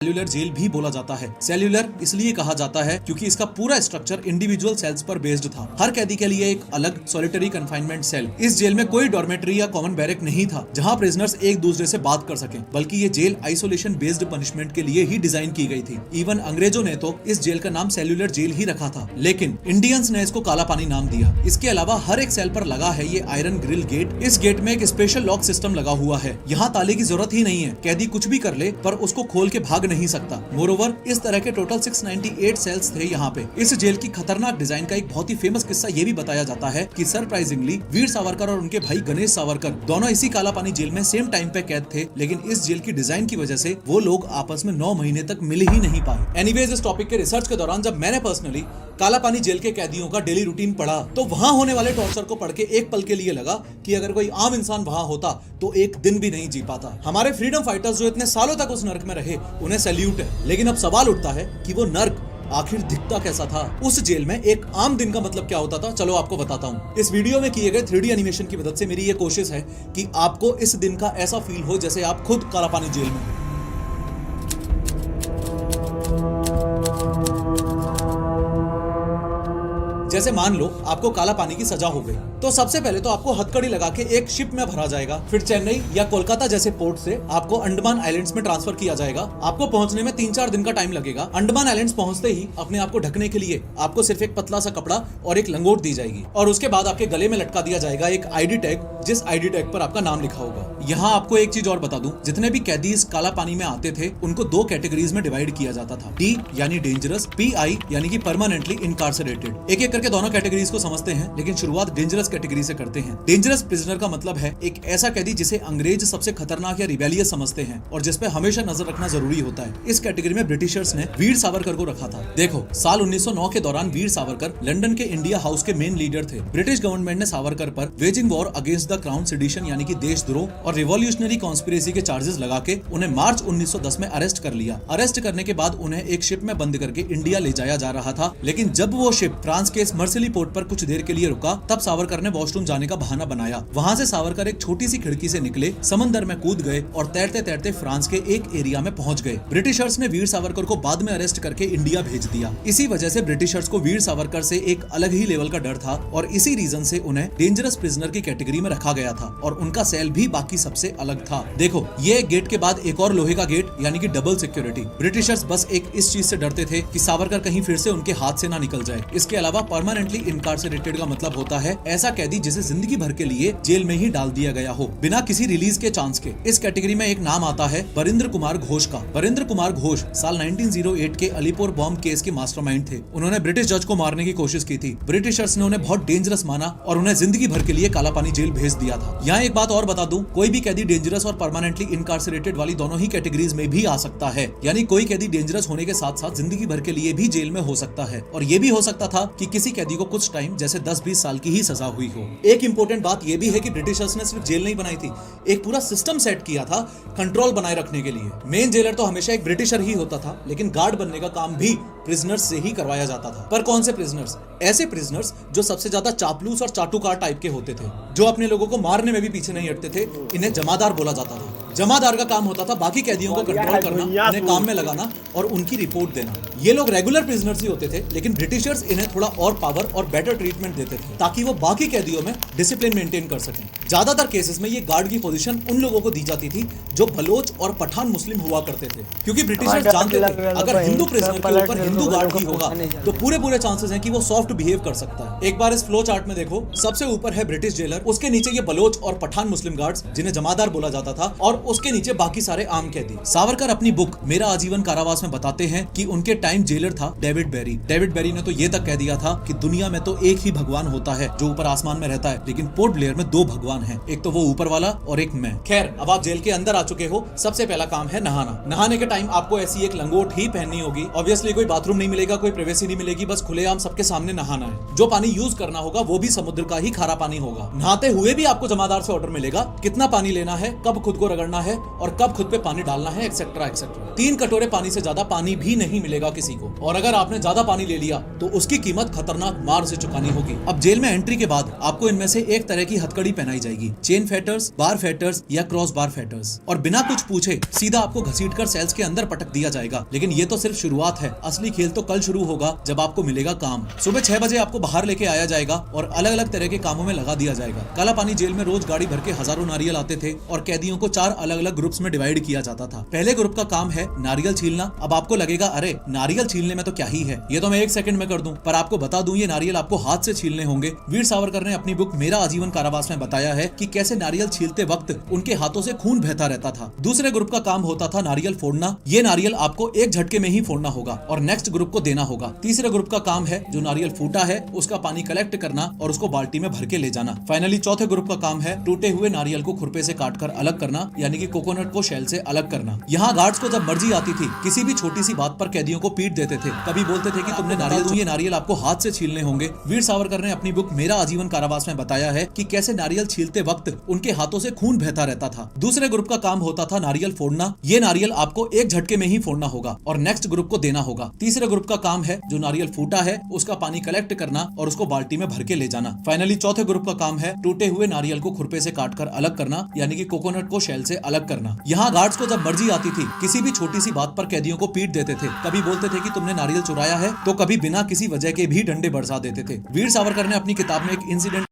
Cellular jail भी बोला जाता है। सेल्यूलर इसलिए कहा जाता है क्योंकि इसका पूरा स्ट्रक्चर इंडिविजुअल सेल्स पर बेस्ड था। हर कैदी के लिए एक अलग सॉलिटरी कन्फाइनमेंट सेल। इस जेल में कोई डॉर्मेटरी या कॉमन बैरक नहीं था जहां प्रिजनर्स एक दूसरे से बात कर सकें, बल्कि ये जेल आइसोलेशन बेस्ड पनिशमेंट के लिए ही डिजाइन की गई थी। इवन अंग्रेजों ने तो इस जेल का नाम सेल्यूलर जेल ही रखा था, लेकिन इंडियंस ने इसको काला पानी नाम दिया। इसके अलावा हर एक सेल पर लगा है ये आयरन ग्रिल गेट। इस गेट में एक स्पेशल लॉक सिस्टम लगा हुआ है। यहाँ ताले की जरूरत ही नहीं है, कैदी कुछ भी कर ले पर उसको खोल के भाग नहीं सकता। मोरोवर इस तरह के टोटल 698 सेल्स थे यहाँ पे। इस जेल की खतरनाक डिजाइन का एक बहुत ही फेमस किस्सा ये भी बताया जाता है कि सरप्राइजिंगली वीर सावरकर और उनके भाई गणेश सावरकर दोनों इसी काला पानी जेल में सेम टाइम पे कैद थे, लेकिन इस जेल की डिजाइन की वजह से वो लोग आपस में 9 महीने तक मिल ही नहीं पाए। एनीवेज, इस टॉपिक के रिसर्च के दौरान जब मैंने पर्सनली काला पानी जेल के कैदियों का डेली रूटीन पढ़ा तो वहां होने वाले टॉर्चर को पढ़ के एक पल के लिए लगा कि अगर कोई आम इंसान वहां होता तो एक दिन भी नहीं जी पाता। हमारे फ्रीडम फाइटर्स जो इतने सालों तक उस नर्क में रहे, उन्हें सैल्यूट है, लेकिन अब सवाल उठता है कि वो नर्क आखिर दिखता कैसा था। उस जेल में एक आम दिन का मतलब क्या होता था, चलो आपको बताता हूँ। इस वीडियो में किए गए 3D एनिमेशन की मदद से मेरी ये कोशिश है कि आपको इस दिन का ऐसा फील हो जैसे आप खुद काला पानी जेल में। जैसे मान लो आपको काला पानी की सजा हो गई, तो सबसे पहले तो आपको हथकड़ी लगा के एक शिप में भरा जाएगा, फिर चेन्नई या कोलकाता जैसे पोर्ट से आपको अंडमान आइलैंड्स में ट्रांसफर किया जाएगा। आपको पहुंचने में 3-4 दिन का टाइम लगेगा। अंडमान आइलैंड्स पहुंचते ही अपने आप को ढकने के लिए आपको सिर्फ एक पतला सा कपड़ा और एक लंगोट दी जाएगी, और उसके बाद आपके गले में लटका दिया जाएगा एक ID टैग, जिस ID टैग पर आपका नाम लिखा होगा। यहाँ आपको एक चीज और बता दूं, जितने भी कैदी इस काला पानी में आते थे उनको 2 कैटेगरीज में डिवाइड किया जाता था। D यानी डेंजरस, PI यानी कि परमानेंटली इनकार्सरेटेड। एक एक करके दोनों कैटेगरीज को समझते हैं, लेकिन शुरुआत डेंजरस कैटेगरी से करते हैं। डेंजरस प्रिजनर का मतलब है एक ऐसा कैदी जिसे अंग्रेज सबसे खतरनाक या रिबेलियस समझते हैं और जिस पे हमेशा नजर रखना जरूरी होता है। इस कैटेगरी में ब्रिटिशर्स ने वीर सावरकर को रखा था। देखो, साल 1909 के दौरान वीर सावरकर लंदन के इंडिया हाउस के मेन लीडर थे। ब्रिटिश गवर्नमेंट ने सावरकर पर waging war against the crown sedition यानी कि देशद्रोह और रिवॉल्यूशनरी कॉन्स्पिरेसी के चार्जेस लगा के उन्हें मार्च 1910 में अरेस्ट कर लिया। अरेस्ट करने के बाद उन्हें एक शिप में बंद करके इंडिया ले जाया जा रहा था, लेकिन जब वो शिप फ्रांस के मर्सिली पोर्ट पर कुछ देर के लिए रुका, तब सावरकर ने वॉशरूम जाने का बहाना बनाया। वहां से सावरकर एक छोटी सी खिड़की से निकले, समंदर में कूद गए और तैरते तैरते फ्रांस के एक एरिया में पहुंच गए। ब्रिटिशर्स ने वीर सावरकर को बाद में अरेस्ट करके इंडिया भेज दिया। इसी वजह से ब्रिटिशर्स को वीर सावरकर से एक अलग ही लेवल का डर था और इसी रीजन से उन्हें डेंजरस प्रिजनर की कैटेगरी में रखा गया था और उनका सेल भी बाकी सबसे अलग था। देखो, ये गेट के बाद एक और लोहे का गेट यानी कि डबल सिक्योरिटी। ब्रिटिशर्स बस एक इस चीज से डरते थे कि सावरकर कहीं फिर से उनके हाथ से ना निकल जाए। इसके अलावा परमानेंटली इनकार्सरेटेड का मतलब होता है ऐसा कैदी जिसे जिंदगी भर के लिए जेल में ही डाल दिया गया हो बिना किसी रिलीज के चांस के। इस कैटेगरी में एक नाम आता है बरिंद्र कुमार घोष का। बरिंद्र कुमार घोष साल 1908 के अलीपुर बॉम्ब केस के मास्टरमाइंड थे। उन्होंने ब्रिटिश जज को मारने की कोशिश की थी। ब्रिटिशर्स ने उन्हें बहुत डेंजरस माना और उन्हें जिंदगी भर के लिए काला पानी जेल भेज दिया था। यहाँ एक बात और बता दूं, कोई भी कैदी डेंजरस और परमानेंटली इनकार्सरेटेड वाली दोनों ही कैटेगरीज में भी आ सकता है। यानी कोई कैदी डेंजरस होने के साथ साथ जिंदगी भर के लिए भी जेल में हो सकता है। और ये भी हो सकता था कि किसी कैदी को कुछ टाइम जैसे 10-20 साल की ही सजा हुई हो। एक इंपॉर्टेंट बात यह भी है कि ब्रिटिशर्स ने सिर्फ जेल नहीं बनाई थी, एक पूरा सिस्टम सेट किया था कंट्रोल बनाए रखने के लिए। मेन जेलर तो हमेशा एक ब्रिटिशर ही होता था, लेकिन गार्ड बनने का काम भी प्रिजनर्स से ही करवाया जाता था। पर कौन से प्रिजनर्स? ऐसे प्रिजनर्स जो सबसे ज्यादा चापलूस और चाटुकार टाइप के होते थे, जो अपने लोगों को मारने में भी पीछे नहीं हटते थे। इन्हें जमादार बोला जाता था। जमादार का काम होता था बाकी कैदियों को कंट्रोल करना, उन्हें काम में लगाना और उनकी रिपोर्ट देना। ये लोग रेगुलर प्रिजनर्स ही होते थे, लेकिन ब्रिटिशर्स इन्हें थोड़ा और पावर और बेटर ट्रीटमेंट देते थे ताकि वो बाकी कैदियों में डिसिप्लिन मेंटेन कर सकें। ज्यादातर केसेस में ये गार्ड की पोजीशन उन लोगों को दी जाती थी जो बलोच और पठान मुस्लिम हुआ करते थे, क्योंकि ब्रिटिशर्स जानते थे अगर हिंदू प्रिजनर के ऊपर हिंदू गार्ड ही होगा तो पूरे चांसेस हैं कि वो सॉफ्ट बिहेव कर सकता है। एक बार इस फ्लो चार्ट में देखो, सबसे ऊपर है ब्रिटिश जेलर, उसके नीचे ये बलोच और पठान मुस्लिम गार्ड्स जिन्हें जमादार बोला जाता था, और उसके नीचे बाकी सारे आम कैदी। सावरकर अपनी बुक मेरा आजीवन कारावास में बताते हैं कि उनके टाइम जेलर था डेविड बेरी। डेविड बेरी ने तो ये तक कह दिया था कि दुनिया में तो एक ही भगवान होता है जो ऊपर आसमान में रहता है, लेकिन पोर्ट ब्लेयर में 2 भगवान हैं, एक तो वो ऊपर वाला और एक मैं। खैर, अब आप जेल के अंदर आ चुके हो, सबसे पहला काम है नहाना। नहाने के टाइम आपको ऐसी एक लंगोट ही पहननी होगी। ऑब्वियसली कोई बाथरूम नहीं मिलेगा, कोई प्राइवेसी नहीं मिलेगी, बस खुलेआम सबके सामने नहाना है। जो पानी यूज करना होगा वो भी समुद्र का ही खारा पानी होगा। नहाते हुए भी आपको जमादार से ऑर्डर मिलेगा कितना पानी लेना है, कब खुद को रगड़ना है और कब खुद पे पानी डालना है, एक्सेट्रा एक्सेट्रा। 3 कटोरे पानी से ज्यादा पानी भी नहीं मिलेगा किसी को, और अगर आपने ज्यादा पानी ले लिया तो उसकी कीमत खतरनाक मार से चुकानी होगी। अब जेल में एंट्री के बाद आपको इनमें से एक तरह की हथकड़ी पहनाई जाएगी, चेन फेटर्स, बार फेटर्स या क्रॉस बार फेटर्स, और बिना कुछ पूछे सीधा आपको घसीटकर सेल्स के अंदर पटक दिया जाएगा। लेकिन ये तो सिर्फ शुरुआत है, असली खेल तो कल शुरू होगा जब आपको मिलेगा काम। सुबह 6 बजे आपको बाहर लेके आया जाएगा और अलग अलग तरह के कामों में लगा दिया जाएगा। काला पानी जेल में रोज गाड़ी भर के हजारों नारियल आते थे और कैदियों को 4 अलग अलग ग्रुप्स में डिवाइड किया जाता था। पहले ग्रुप का काम है नारियल छीलना। अब आपको लगेगा अरे नारियल छीलने में तो क्या ही है, ये तो मैं 1 सेकंड में कर दूं, पर आपको बता दूं ये नारियल आपको हाथ से छीलने होंगे। वीर सावरकर ने अपनी बुक मेरा आजीवन कारावास में बताया है कि कैसे नारियल छीलते वक्त उनके हाथों से खून बहता रहता था। दूसरे ग्रुप का काम होता था नारियल फोड़ना। ये नारियल आपको एक झटके में ही फोड़ना होगा और नेक्स्ट ग्रुप को देना होगा। तीसरे ग्रुप का काम है जो नारियल फूटा है उसका पानी कलेक्ट करना और उसको बाल्टी में भर के ले जाना। फाइनली चौथे ग्रुप का काम है टूटे हुए नारियल को खुरपे से काटकर अलग करना, यानी कि कोकोनट को शेल से अलग करना। यहाँ गार्ड्स को जब मर्जी आती थी किसी भी छोटी सी बात पर कैदियों को पीट देते थे। कभी बोलते थे कि तुमने नारियल, ये नारियल आपको हाथ से छीलने होंगे। वीर सावरकर ने अपनी बुक मेरा आजीवन कारावास में बताया है कि कैसे नारियल छीलते वक्त उनके हाथों से खून बहता रहता था। दूसरे ग्रुप का काम होता था नारियल फोड़ना। ये नारियल आपको एक झटके में ही फोड़ना होगा और नेक्स्ट ग्रुप को देना होगा। तीसरे ग्रुप का काम है जो नारियल फूटा है उसका पानी कलेक्ट करना और उसको बाल्टी में भर के ले जाना। फाइनली चौथे ग्रुप का काम है टूटे हुए नारियल को खुरपे से काटकर अलग करना, यानी कि कोकोनट को शेल से अलग करना। यहाँ गार्ड्स को जब मर्जी आती थी किसी भी छोटी सी बात पर कैदियों को पीट देते थे। कभी बोलते थे कि तुमने नारियल चुराया है, तो कभी बिना किसी वजह के भी डंडे बरसा देते थे। वीर सावरकर ने अपनी किताब में एक इंसिडेंट